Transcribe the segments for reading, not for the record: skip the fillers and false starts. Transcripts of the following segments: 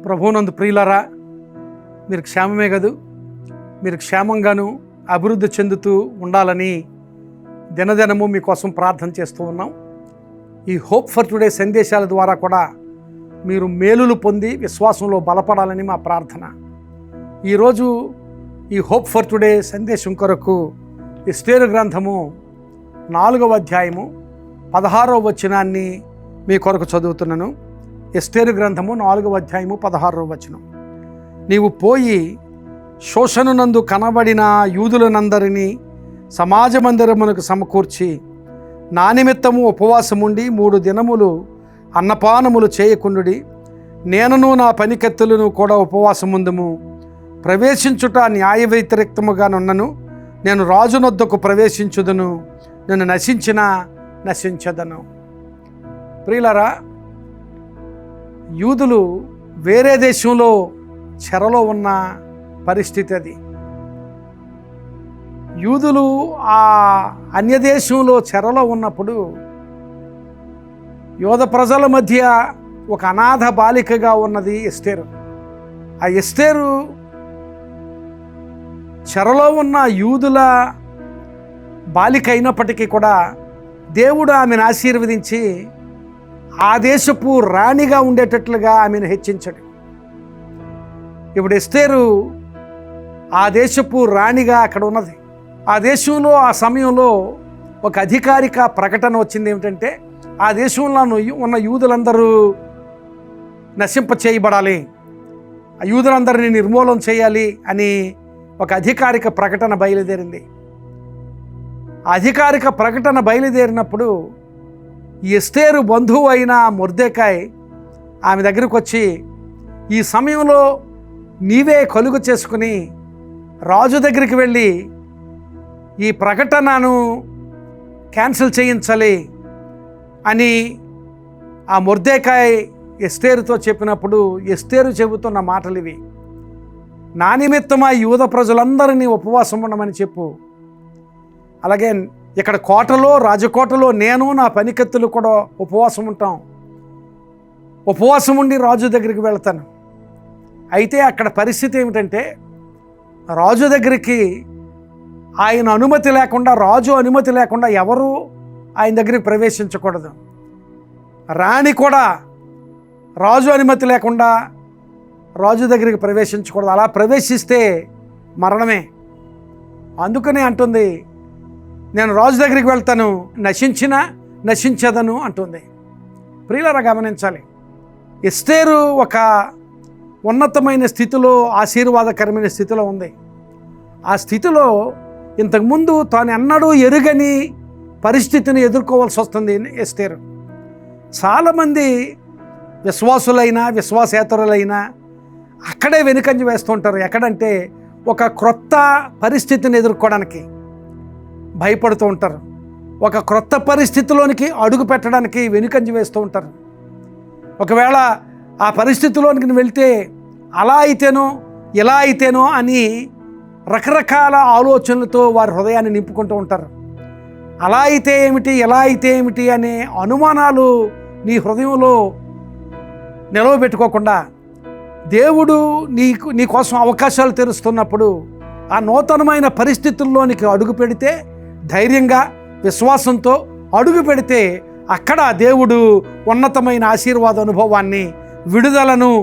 ప్రభువునందు ప్రియులారా, మీరు క్షేమమే కదూ. మీరు క్షేమంగాను అభివృద్ధి చెందుతూ ఉండాలని దినదినము మీకోసం ప్రార్థన చేస్తూ ఉన్నాం. ఈ హోప్ ఫర్ టుడే సందేశాల ద్వారా కూడా మీరు మేలులు పొంది విశ్వాసంలో బలపడాలని మా ప్రార్థన. ఈరోజు ఈ హోప్ ఫర్ టుడే సందేశం కొరకు ఎస్తేరు గ్రంథము 4వ అధ్యాయము 16వ వచనాన్ని మీ కొరకు చదువుతున్నాను. ఎస్తేరు గ్రంథము 4వ అధ్యాయము 16వ వచనం. నీవు పోయి శోషణనందు కనబడిన యూదులనందరినీ సమాజ మందిరమునకు సమకూర్చి నా నిమిత్తము ఉపవాసముండి 3 దినములు అన్నపానములు చేయకుండుడి. నేనును నా పనికెత్తులను కూడా ఉపవాసముందుము. ప్రవేశించుట న్యాయ వ్యతిరేక్తముగానున్నను. నేను రాజునొద్దకు ప్రవేశించుదును. నేను నశించదను. ప్రియులారా, యూదులు వేరే దేశంలో చెరలో ఉన్న పరిస్థితి అది. యూదులు ఆ అన్యదేశంలో చెరలో ఉన్నప్పుడు యోధ ప్రజల మధ్య ఒక అనాథ బాలికగా ఉన్నది ఎస్తేరు. ఆ ఎస్తేరు చెరలో ఉన్న యూదుల బాలిక అయినప్పటికీ కూడా దేవుడు ఆమెను ఆశీర్వదించి ఆ దేశపు రాణిగా ఉండేటట్లుగా ఆమెను హెచ్చించాడు. ఇప్పుడు ఎస్తేరు ఆ దేశపు రాణిగా అక్కడ ఉన్నది. ఆ దేశంలో ఆ సమయంలో ఒక అధికారిక ప్రకటన వచ్చింది. ఏమిటంటే, ఆ దేశంలో ఉన్న యూదులందరూ నశింప చేయబడాలి, ఆ యూదులందరినీ నిర్మూలన చేయాలి అని ఒక అధికారిక ప్రకటన బయలుదేరింది. ఆ అధికారిక ప్రకటన బయలుదేరినప్పుడు ఎస్తేరు బంధువు అయిన మొర్దెకాయ్ ఆమె దగ్గరకు వచ్చి, ఈ సమయంలో నీవే కలుగు చేసుకుని రాజు దగ్గరికి వెళ్ళి ఈ ప్రకటనను క్యాన్సిల్ చేయించాలి అని ఆ మొర్దెకాయ్ ఎస్తేరుతో చెప్పినప్పుడు ఎస్తేరు చెబుతున్న మాటలు ఇవి: నా నిమిత్తమా యూద ప్రజలందరినీ ఉపవాసం ఉండమని చెప్పు. అలాగే ఇక్కడ కోటలో, రాజకోటలో నేను నా పనికెత్తులు కూడా ఉపవాసం ఉంటాం. ఉపవాసం ఉండి రాజు దగ్గరికి వెళ్తాను. అయితే అక్కడ పరిస్థితి ఏమిటంటే, రాజు దగ్గరికి ఆయన అనుమతి లేకుండా, రాజు అనుమతి లేకుండా ఎవరు ఆయన దగ్గరికి ప్రవేశించకూడదు. రాణి కూడా రాజు అనుమతి లేకుండా రాజు దగ్గరికి ప్రవేశించకూడదు. అలా ప్రవేశిస్తే మరణమే. అందుకనే అంటుంది, నేను రాజు దగ్గరికి వెళ్తాను, నశించదను అంటుంది. ప్రియులారా, గమనించాలి, ఎస్తేరు ఒక ఉన్నతమైన స్థితిలో, ఆశీర్వాదకరమైన స్థితిలో ఉంది. ఆ స్థితిలో ఇంతకుముందు తాను ఎన్నడూ ఎరుగని పరిస్థితిని ఎదుర్కోవాల్సి వస్తుంది ఎస్తేరు. చాలామంది విశ్వాసులైనా విశ్వాసేతరులైనా అక్కడే వెనుకంజ వేస్తుంటారు. ఎక్కడంటే, ఒక క్రొత్త పరిస్థితిని ఎదుర్కోవడానికి భయపడుతూ ఉంటారు. ఒక క్రొత్త పరిస్థితిలోనికి అడుగు పెట్టడానికి వెనుకంజ వేస్తూ ఉంటారు. ఒకవేళ ఆ పరిస్థితిలోనికి వెళ్తే అలా అయితేనో ఇలా అయితేనో అని రకరకాల ఆలోచనలతో వారి హృదయాన్ని నింపుకుంటూ ఉంటారు. అలా అయితే ఏమిటి, ఎలా అయితే ఏమిటి అనే అనుమానాలు నీ హృదయంలో నిలవబెట్టుకోకుండా, దేవుడు నీ కోసం అవకాశాలు తెరుస్తున్నప్పుడు ఆ నూతనమైన పరిస్థితుల్లోనికి అడుగు పెడితే, ధైర్యంగా విశ్వాసంతో అడుగు పెడితే అక్కడ దేవుడు ఉన్నతమైన ఆశీర్వాద అనుభవాన్ని, విడుదలను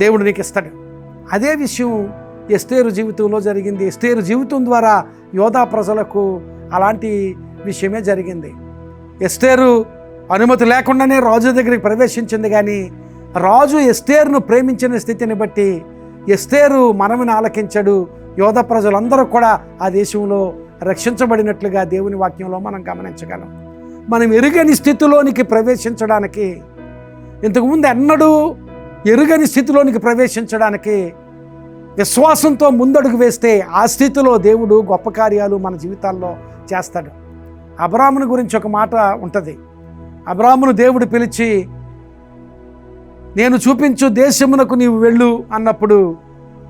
దేవుడు నీకు ఇస్తాడు. అదే విషయం ఎస్తేరు జీవితంలో జరిగింది. ఎస్తేరు జీవితం ద్వారా యోధా ప్రజలకు అలాంటి విషయమే జరిగింది. ఎస్తేరు అనుమతి లేకుండానే రాజు దగ్గరికి ప్రవేశించింది. కానీ రాజు ఎస్తేరును ప్రేమించిన స్థితిని బట్టి ఎస్తేరు మనవిని ఆలకించాడు. యోధా ప్రజలందరూ కూడా ఆ దేశంలో రక్షించబడినట్లుగా దేవుని వాక్యంలో మనం గమనించగలం. మనం ఎరుగని స్థితిలోనికి ప్రవేశించడానికి, ఇంతకుముందు ఎన్నడూ ఎరుగని స్థితిలోనికి ప్రవేశించడానికి విశ్వాసంతో ముందడుగు వేస్తే ఆ స్థితిలో దేవుడు గొప్ప కార్యాలు మన జీవితాల్లో చేస్తాడు. అబ్రాహామును గురించి ఒక మాట ఉంటుంది. అబ్రాహామును దేవుడు పిలిచి, నేను చూపించు దేశమునకు నీవు వెళ్ళు అన్నప్పుడు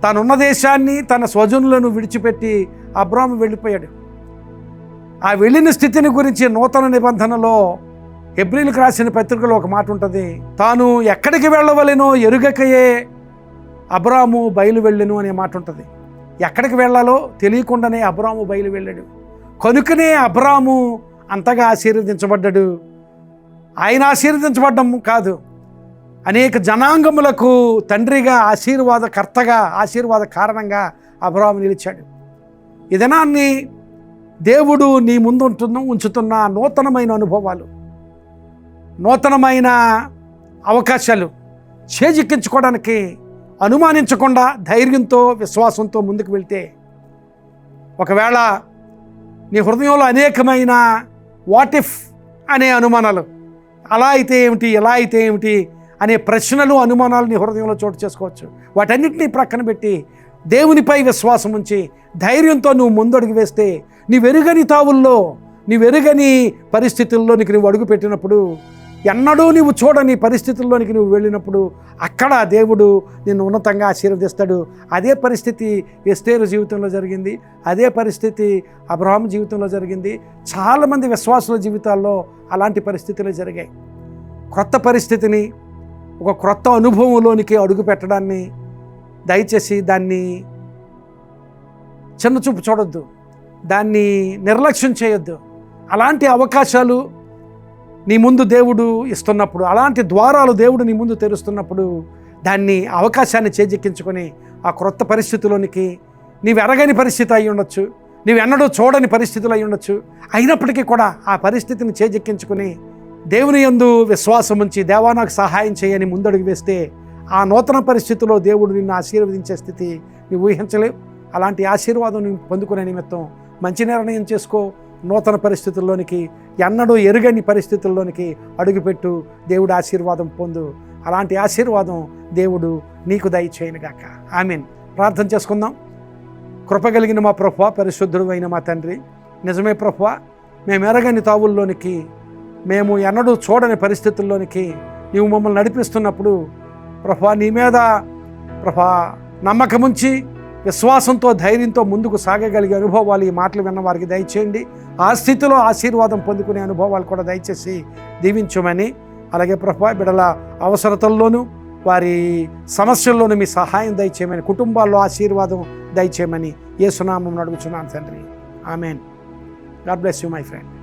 తానున్న దేశాన్ని, తన స్వజనులను విడిచిపెట్టి అబ్రాహాము వెళ్ళిపోయాడు. ఆ వెళ్ళిన స్థితిని గురించి నూతన నిబంధనలో హెబ్రీలకు రాసిన పత్రికలో ఒక మాట ఉంటుంది. తాను ఎక్కడికి వెళ్ళవలెనో ఎరుగకయే అబ్రాము బయలు వెళ్ళెను అనే మాట ఉంటుంది. ఎక్కడికి వెళ్ళాలో తెలియకుండానే అబ్రాము బయలు వెళ్ళాడు. కనుకనే అబ్రాము అంతగా ఆశీర్వదించబడ్డాడు. ఆయన ఆశీర్వదించబడ్డం కాదు, అనేక జనాంగములకు తండ్రిగా, ఆశీర్వాదకర్తగా, ఆశీర్వాద కారణంగా అబ్రాము నిలిచాడు. ఈ దినాన్ని దేవుడు నీ ముందు ఉంచుతున్న నూతనమైన అనుభవాలు, నూతనమైన అవకాశాలు చేజిక్కించుకోవడానికి అనుమానించకుండా ధైర్యంతో, విశ్వాసంతో ముందుకు వెళ్తే, ఒకవేళ నీ హృదయంలో అనేకమైన వాట్ ఇఫ్ అనే అనుమానాలు, అలా అయితే ఏమిటి, ఎలా అయితే ఏమిటి అనే ప్రశ్నలు, అనుమానాలు నీ హృదయంలో చోటు చేసుకోవచ్చు. వాటన్నిటినీ ప్రక్కన పెట్టి దేవునిపై విశ్వాసం ఉంచి ధైర్యంతో నువ్వు ముందడుగు వేస్తే, నీవెరుగని తావుల్లో, నీవెరుగని పరిస్థితుల్లోనికి నువ్వు అడుగు పెట్టినప్పుడు, ఎన్నడూ నీవు చూడని పరిస్థితుల్లోనికి నువ్వు వెళ్ళినప్పుడు, అక్కడ దేవుడు నిన్ను ఉన్నతంగా ఆశీర్వదిస్తాడు. అదే పరిస్థితి ఎస్తేరు జీవితంలో జరిగింది. అదే పరిస్థితి అబ్రహాం జీవితంలో జరిగింది. చాలామంది విశ్వాసుల జీవితాల్లో అలాంటి పరిస్థితులు జరిగాయి. క్రొత్త పరిస్థితిని, ఒక క్రొత్త అనుభవంలోనికి అడుగు పెట్టడాన్ని దయచేసి దాన్ని చిన్నచూపు చూడొద్దు, దాన్ని నిర్లక్ష్యం చేయొద్దు. అలాంటి అవకాశాలు నీ ముందు దేవుడు ఇస్తున్నప్పుడు, అలాంటి ద్వారాలు దేవుడు నీ ముందు తెరుస్తున్నప్పుడు, దాన్ని అవకాశాన్ని చేజిక్కించుకొని ఆ క్రొత్త పరిస్థితిలోనికి, నీవు ఎరగని పరిస్థితి అయి ఉండొచ్చు, నీవెన్నడూ చూడని పరిస్థితులు అయి ఉండొచ్చు, అయినప్పటికీ కూడా ఆ పరిస్థితిని చేజిక్కించుకొని దేవుని యందు విశ్వాసం ఉంచి, దేవా నాకు సహాయం చేయని ముందడుగు వేస్తే, ఆ నూతన పరిస్థితిలో దేవుడు నిన్ను ఆశీర్వదించే స్థితి నీవు ఊహించలేవు. అలాంటి ఆశీర్వాదం నువ్వు పొందుకునే నిమిత్తం మంచి నిర్ణయం చేసుకో. నూతన పరిస్థితుల్లోనికి, ఎన్నడూ ఎరుగని పరిస్థితుల్లోనికి అడుగుపెట్టు. దేవుడు ఆశీర్వాదం పొందు. అలాంటి ఆశీర్వాదం దేవుడు నీకు దయచేయనుగాక. ఆమేన్. ప్రార్థన చేసుకుందాం. కృపగలిగిన మా ప్రభువా, పరిశుద్ధుడు అయిన మా తండ్రి, నిజమే ప్రభువా, మేము ఎరగని తావుల్లోనికి, మేము ఎన్నడూ చూడని పరిస్థితుల్లోనికి నీవు మమ్మల్ని నడిపిస్తున్నప్పుడు ప్రభువా, నీ మీద ప్రభువా నమ్మకముంచి విశ్వాసంతో, ధైర్యంతో ముందుకు సాగగలిగే అనుభవాలు ఈ మాటలు విన్న వారికి దయచేయండి. ఆ స్థితిలో ఆశీర్వాదం పొందుకునే అనుభవాలు కూడా దయచేసి దీవించమని, అలాగే ప్రభువా బిడ్డల అవసరతల్లోనూ, వారి సమస్యల్లోనూ మీ సహాయం దయచేయమని, కుటుంబాల్లో ఆశీర్వాదం దయచేయమని యేసు నామమున అడుగుచున్నాను తండ్రి. Amen. God bless you my friend.